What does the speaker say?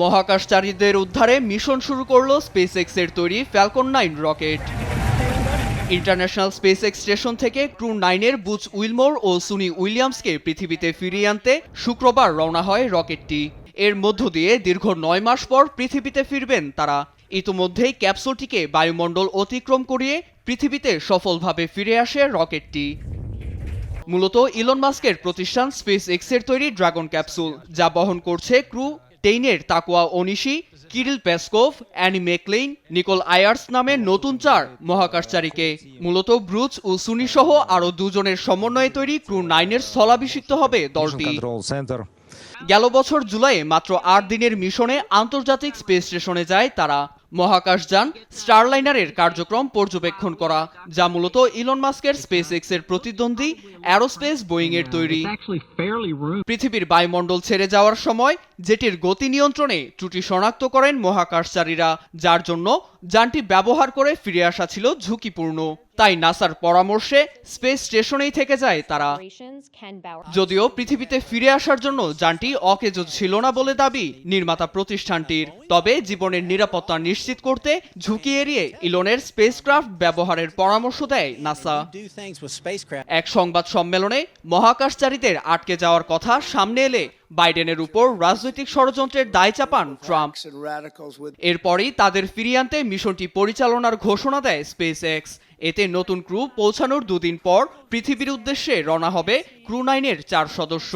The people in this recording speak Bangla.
মহাকাশচারীদের উদ্ধারে মিশন শুরু করলো স্পেসএক্স এর তৈরি Falcon 9 rocket. International SpaceX station থেকে ক্রু 9 এর বুচ উইলমোর ও সুনি উইলিয়ামসকে পৃথিবীতে ফিরিয়ে আনতে শুক্রবার রওনা হয় রকেটটি। এর মধ্য দিয়ে দীর্ঘ 9 মাস পর পৃথিবীতে ফিরবেন তারা। ইতোমধ্যেই ক্যাপসুলটিকে বায়ুমণ্ডল অতিক্রম করিয়ে পৃথিবীতে সফলভাবে ফিরে আসে রকেটটি। মূলত ইলন মাস্কের প্রতিষ্ঠান স্পেসএক্স এর তৈরি ড্রাগন ক্যাপসুল, যা বহন করছে ক্রু 10 এর তাকুয়া ওনিশি, কিরিল পেসকোভ, অ্যানি মেকলেইন, নিকোল আয়ার্স নামের নতুন 4 মহাকাশচারীকে। মূলত ব্রুচ ও সুনি সহ আরও দুজনের সমন্বয়ে তৈরি ক্রু 9 এর স্থলাভিষিক্ত হবে দলটি। গেল বছর জুলাইয়ে মাত্র 8 দিনের মিশনে আন্তর্জাতিক স্পেস স্টেশনে যায় তারা। মহাকাশযান স্টারলাইনারের কার্যক্রম পর্যবেক্ষণ করা, যা মূলত ইলন মাস্কের স্পেসএক্স এর প্রতিদ্বন্দ্বী অ্যারোস্পেস বোয়িং এর তৈরি। পৃথিবীর বায়ুমণ্ডল ছেড়ে যাওয়ার সময় জেটির গতি নিয়ন্ত্রণে ত্রুটি শনাক্ত করেন মহাকাশচারীরা, যার জন্য যানটি ব্যবহার করে ফিরে আসা ছিল ঝুঁকিপূর্ণ। তাই নাসার পরামর্শে স্পেস স্টেশনেই থেকে যায় তারা। যদিও পৃথিবীতে ফিরে আসার জন্য যানটি অকেজো ছিল না বলে দাবি নির্মাতা প্রতিষ্ঠানটির, তবে জীবনের নিরাপত্তা নিশ্চিত করতে ঝুঁকি এড়িয়ে ইলনের স্পেসক্রাফট ব্যবহারের পরামর্শ দেয় নাসা। এক সংবাদ সম্মেলনে মহাকাশচারীদের আটকে যাওয়ার কথা সামনে এলে বাইডেনের উপর রাজনৈতিক ষড়যন্ত্রের দায় চাপান ট্রাম্প। এরপরই তাদের ফিরিয়ে আনতে মিশনটি পরিচালনার ঘোষণা দেয় স্পেসএক্স। এতে নতুন ক্রু পৌঁছানোর দুদিন পর পৃথিবীর উদ্দেশ্যে রওনা হবে ক্রু 9 এর 4 সদস্য।